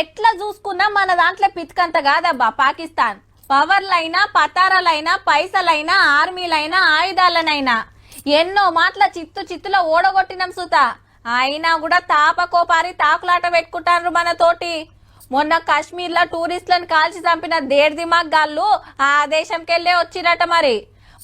ఎట్లా చూసుకున్నా మన దాంట్లో పితికంత కాదబ్బా పాకిస్తాన్. పవర్లైనా పతారాలైనా పైసలైనా ఆర్మీలైనా ఆయుధాలనైనా ఎన్నో మాటల చిత్తులో ఓడగొట్టినం సుత. అయినా కూడా తాపకోపారి తాకులాట పెట్టుకుంటారు మన తోటి. మొన్న కాశ్మీర్ లో టూరిస్టులను కాల్చి చంపిన దేడ్ దిమాగ్ గాళ్ళు ఆ దేశంకెళ్లే వచ్చిరట. మరి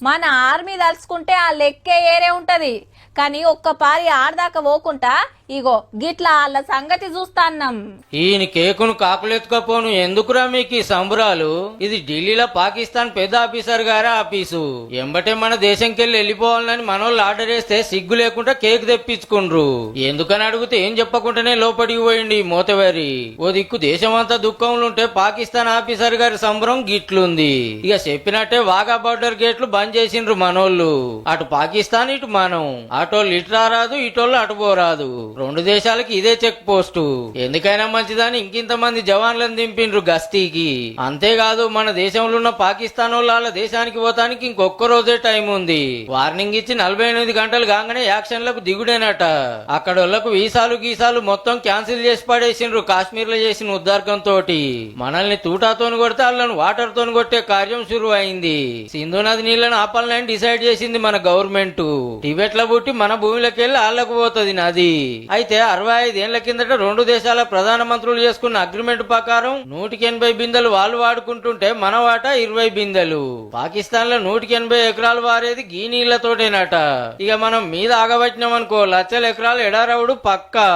మన ఆర్మీ తలుచుకుంటే ఆ లెక్కే ఏరే ఉంటది. కానీ ఒక్కపారి ఆడదాకా పోకుంటా ఇగో గిట్లా వాళ్ళ సంగతి చూస్తాన్నాం. ఈయన కేకును కాకులెత్తుకపోను ఎందుకురా మీకు ఈ సంబురాలు? ఇది ఢిల్లీలో పాకిస్తాన్ పెద్ద ఆఫీసర్ గారే ఆఫీసు. ఎంబటే మన దేశంకెళ్ళి వెళ్ళిపోవాలని మనోళ్ళు ఆర్డర్ వేస్తే సిగ్గు లేకుండా కేక్ తెప్పించుకుండ్రు. ఎందుకని అడిగితే ఏం చెప్పకుండానే లోపలికి పోయింది మోతవారి. ఓ దిక్కు దేశమంతా దుఃఖంలో ఉంటే పాకిస్తాన్ ఆఫీసర్ గారి సంబరం గిట్లుంది. ఇక చెప్పినట్టే వాగా బార్డర్ గేట్లు బంద్ చేసిండ్రు మనోళ్ళు. అటు పాకిస్తాన్ ఇటు మనం. అటోళ్ళు ఇటు రారాదు ఇటోళ్ళు అటు పోరాదు. రెండు దేశాలకి ఇదే చెక్ పోస్టు. ఎందుకైనా మంచిదని ఇంకింత మంది జవాన్లను దింపిండ్రు గస్తీకి. అంతేకాదు మన దేశంలో ఉన్న పాకిస్తాన్ వాళ్ళ దేశానికి పోతానికి ఇంకొక్క రోజే టైం ఉంది. వార్నింగ్ ఇచ్చి 48 గంటలు కాగానే యాక్షన్లకు దిగుడేనట. అక్కడ వాళ్ళకు వీసాలు గీసాలు మొత్తం క్యాన్సిల్ చేసి పడేసిండ్రు కాశ్మీర్ లో చేసిన ఉద్దార్కంతో. మనల్ని తూటాతోని కొడితే వాళ్ళని వాటర్ తోని కొట్టే కార్యం శురు అయింది. సింధు నది నీళ్లను ఆపాలని డిసైడ్ చేసింది మన గవర్నమెంట్. టిబెట్ లో పుట్టి మన భూమిలోకి వెళ్లి ఆళ్లకు పోతుంది నది. అయితే 65 ఏళ్ల కిందట రెండు దేశాల ప్రధానమంత్రులు చేసుకున్న అగ్రిమెంట్ ప్రకారం 180 బిందెలు వాళ్ళు వాడుకుంటుంటే మన వాటా 20 బిందెలు. పాకిస్తాన్ లో 180 ఎకరాలు వారేది గీ నీళ్లతోటేనట. ఇక మనం మీద ఆగబట్టినాం అనుకో లక్షల ఎకరాలు ఎడారవుడు పక్కా.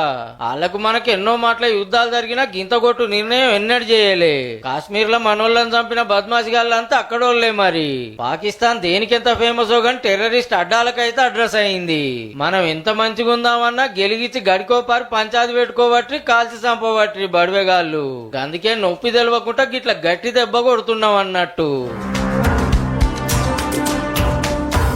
వాళ్ళకు మనకి ఎన్నో మాటల యుద్ధాలు జరిగినా గింతగొట్టు నిర్ణయం ఎన్నడూ చేయలే. కాశ్మీర్ లో మనోళ్ళని చంపిన బద్మాషిగాళ్ళంతా అక్కడోళ్లే. మరి పాకిస్తాన్ దేనికెంత ఫేమస్ గాని టెర్రరిస్ట్ అడ్డాలకైతే అడ్రస్ అయింది. మనం ఎంత మంచిగా ఉందామన్నా గెలిగిచ్చి గడికోపారి పంచాయతీ పెట్టుకోబట్టి కాల్చి చంపబట్టి బడివేగాళ్ళు. అందుకే నొప్పి తెలవకుండా గిట్ల గట్టి దెబ్బ కొడుతున్నాం అన్నట్టు.